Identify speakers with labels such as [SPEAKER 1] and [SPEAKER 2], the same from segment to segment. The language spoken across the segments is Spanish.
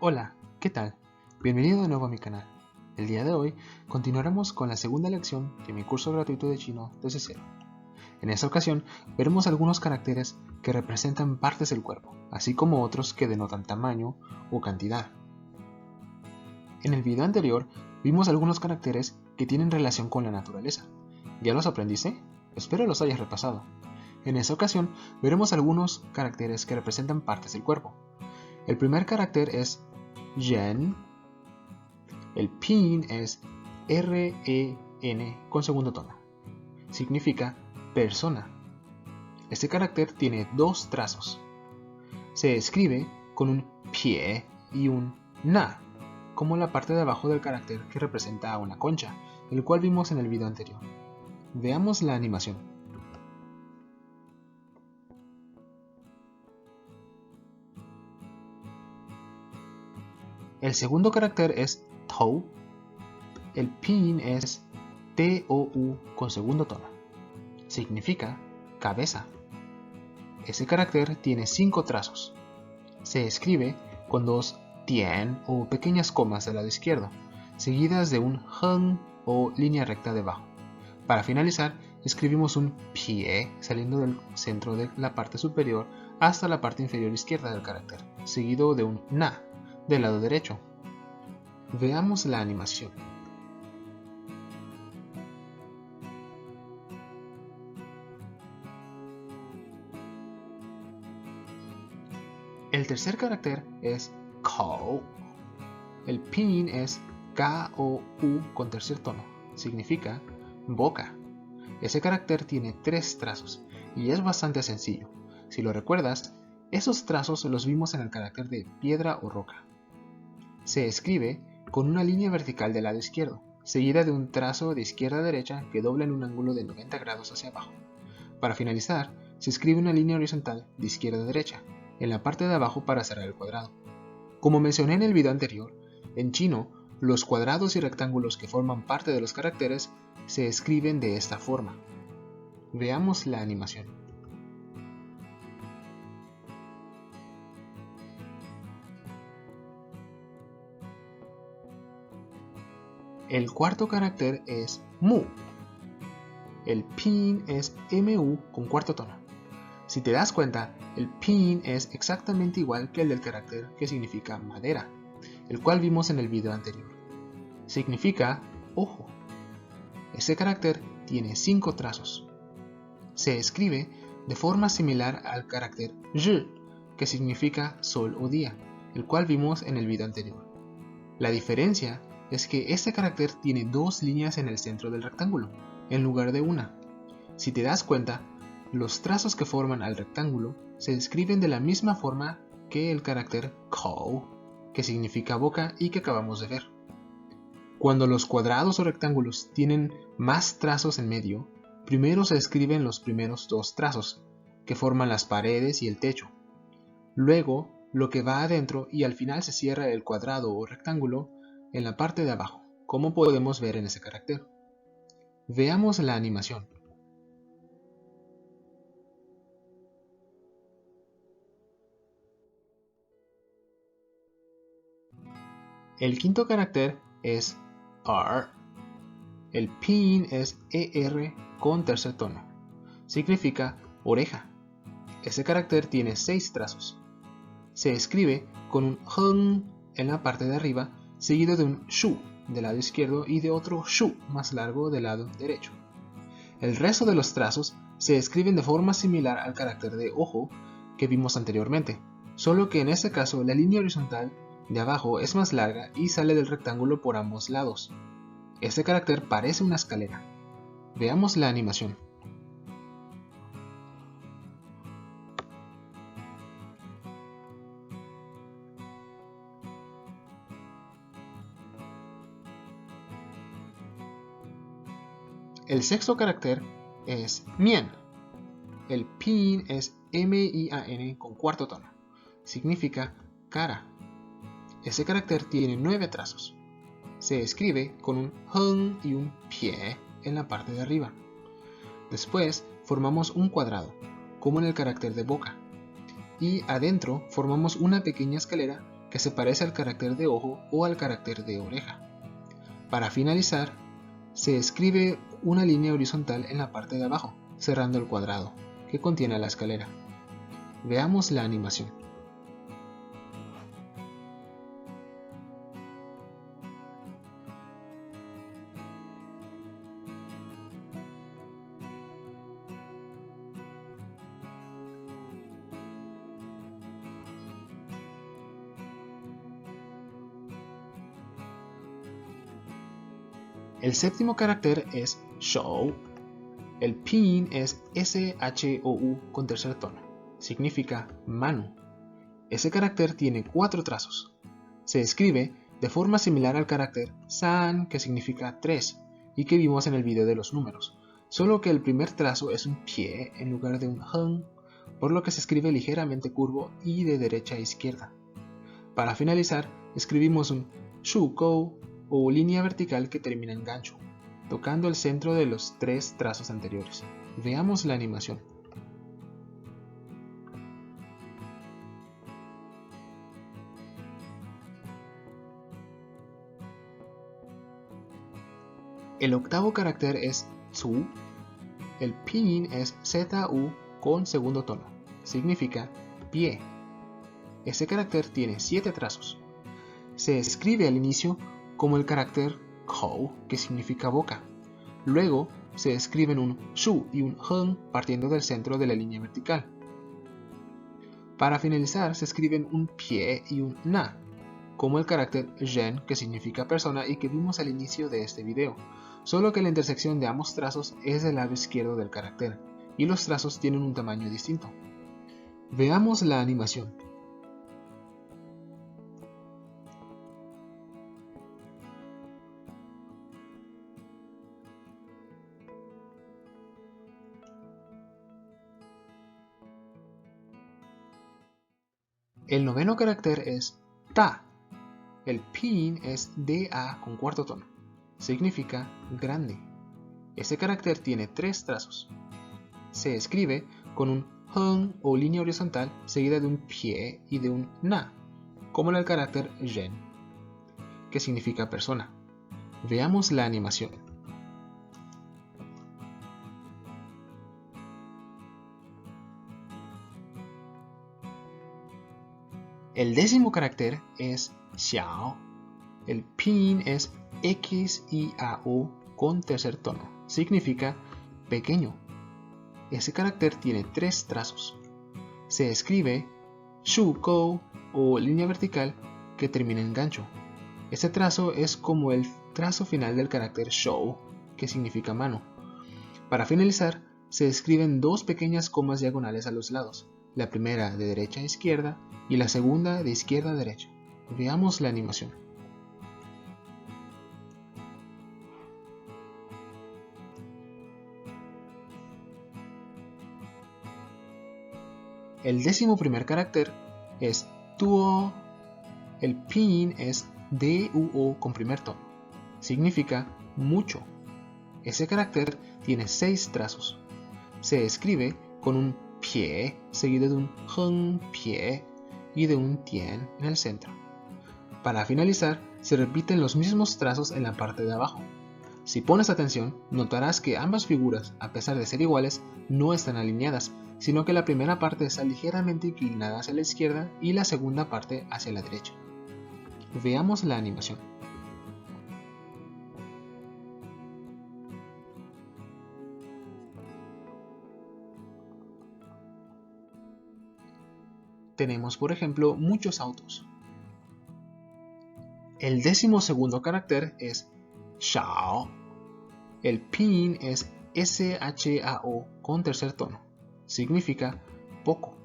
[SPEAKER 1] Hola, ¿qué tal? Bienvenido de nuevo a mi canal. El día de hoy continuaremos con la segunda lección de mi curso gratuito de chino desde cero. En esta ocasión veremos algunos caracteres que representan partes del cuerpo, así como otros que denotan tamaño o cantidad. En el video anterior vimos algunos caracteres que tienen relación con la naturaleza. ¿Ya los aprendiste? Espero los hayas repasado. En esta ocasión veremos algunos caracteres que representan partes del cuerpo. El primer carácter es Yen. El Pin es R-E-N con segundo tono. Significa persona. Este carácter tiene dos trazos. Se escribe con un pie y un na, como la parte de abajo del carácter que representa a una concha, el cual vimos en el video anterior. Veamos la animación. El segundo carácter es Tou. El Pin es T-O-U con segundo tono. Significa cabeza. Ese carácter tiene 5 trazos. Se escribe con dos tian o pequeñas comas del lado izquierdo, seguidas de un heng o línea recta debajo. Para finalizar, escribimos un pie saliendo del centro de la parte superior hasta la parte inferior izquierda del carácter, seguido de un na del lado derecho. Veamos la animación. El tercer carácter es Kou. El Pin es K-O-U con tercer tono. Significa boca. Ese carácter tiene 3 trazos y es bastante sencillo. Si lo recuerdas, esos trazos los vimos en el carácter de piedra o roca. Se escribe con una línea vertical del lado izquierdo, seguida de un trazo de izquierda a derecha que dobla en un ángulo de 90 grados hacia abajo. Para finalizar, se escribe una línea horizontal de izquierda a derecha, en la parte de abajo para cerrar el cuadrado. Como mencioné en el video anterior, en chino, los cuadrados y rectángulos que forman parte de los caracteres se escriben de esta forma. Veamos la animación. El cuarto carácter es Mu. El Pin es MU con cuarto tono. Si te das cuenta, el Pin es exactamente igual que el del carácter que significa madera, el cual vimos en el video anterior. Significa ojo. Ese carácter tiene 5 trazos. Se escribe de forma similar al carácter zhi, que significa sol o día, el cual vimos en el video anterior. La diferencia es que este carácter tiene 2 líneas en el centro del rectángulo, en lugar de una. Si te das cuenta, los trazos que forman al rectángulo se escriben de la misma forma que el carácter Kou, que significa boca y que acabamos de ver. Cuando los cuadrados o rectángulos tienen más trazos en medio, primero se escriben los primeros 2 trazos, que forman las paredes y el techo. Luego, lo que va adentro y al final se cierra el cuadrado o rectángulo en la parte de abajo, como podemos ver en ese carácter. Veamos la animación. El quinto carácter es R. El Pin es ER con tercer tono. Significa oreja. Ese carácter tiene 6 trazos. Se escribe con un heng en la parte de arriba, seguido de un shu del lado izquierdo y de otro shu más largo del lado derecho. El resto de los trazos se escriben de forma similar al carácter de ojo que vimos anteriormente, solo que en este caso la línea horizontal de abajo es más larga y sale del rectángulo por ambos lados. Este carácter parece una escalera. Veamos la animación. El sexto carácter es Mian. El Pin es M-I-A-N con cuarto tono. Significa cara. Ese carácter tiene 9 trazos. Se escribe con un heng y un pie en la parte de arriba. Después formamos un cuadrado, como en el carácter de boca. Y adentro formamos una pequeña escalera que se parece al carácter de ojo o al carácter de oreja. Para finalizar, se escribe una línea horizontal en la parte de abajo, cerrando el cuadrado que contiene la escalera. Veamos la animación. El séptimo carácter es shou. El pin es shou con tercer tono. Significa mano. Ese carácter tiene 4 trazos. Se escribe de forma similar al carácter san, que significa 3, y que vimos en el video de los números, solo que el primer trazo es un pie en lugar de un heng, por lo que se escribe ligeramente curvo y de derecha a izquierda. Para finalizar, escribimos un shukou o línea vertical que termina en gancho, tocando el centro de los 3 trazos anteriores. Veamos la animación. El octavo carácter es zu. El pinyin es ZU con segundo tono. Significa pie. Ese carácter tiene 7 trazos. Se escribe al inicio como el carácter kou, que significa boca. Luego se escriben un shu y un heng partiendo del centro de la línea vertical. Para finalizar se escriben un pie y un na, como el carácter zhen, que significa persona y que vimos al inicio de este video, solo que la intersección de ambos trazos es del lado izquierdo del carácter, y los trazos tienen un tamaño distinto. Veamos la animación. El noveno carácter es ta. El pin es DA con cuarto tono. Significa grande. Ese carácter tiene 3 trazos. Se escribe con un heng o línea horizontal seguida de un pie y de un na, como en el carácter zhen, que significa persona. Veamos la animación. El décimo carácter es xiao. El pin es XIAO con tercer tono. Significa pequeño. Ese carácter tiene 3 trazos. Se escribe shukou o línea vertical que termina en gancho. Este trazo es como el trazo final del carácter shou, que significa mano. Para finalizar, se escriben 2 pequeñas comas diagonales a los lados, la primera de derecha a izquierda y la segunda de izquierda a derecha. Veamos la animación. El 11º carácter es tuo. El pin es DUO con primer tono. Significa mucho. Ese carácter tiene 6 trazos. Se escribe con un pie seguido de un heng pie y de un tian en el centro. Para finalizar, se repiten los mismos trazos en la parte de abajo. Si pones atención, notarás que ambas figuras, a pesar de ser iguales, no están alineadas, sino que la primera parte está ligeramente inclinada hacia la izquierda y la segunda parte hacia la derecha. Veamos la animación. Tenemos, por ejemplo, muchos autos. El 12º carácter es shao. El pin es SHAO con tercer tono. Significa poco.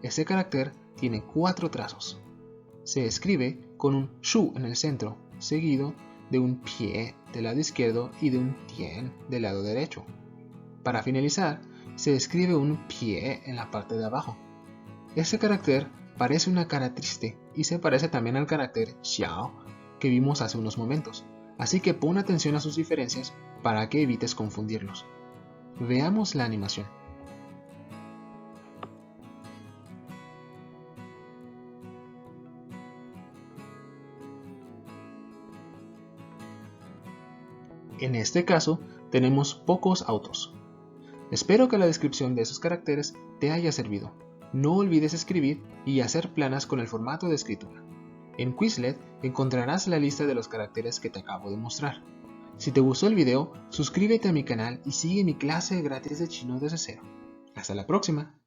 [SPEAKER 1] Ese carácter tiene 4 trazos. Se escribe con un shu en el centro, seguido de un pie del lado izquierdo y de un tian del lado derecho. Para finalizar, se escribe un pie en la parte de abajo. Ese carácter parece una cara triste y se parece también al carácter xiao que vimos hace unos momentos, así que pon atención a sus diferencias para que evites confundirlos. Veamos la animación. En este caso, tenemos pocos autos. Espero que la descripción de esos caracteres te haya servido. No olvides escribir y hacer planas con el formato de escritura. En Quizlet encontrarás la lista de los caracteres que te acabo de mostrar. Si te gustó el video, suscríbete a mi canal y sigue mi clase gratis de chino desde cero. Hasta la próxima.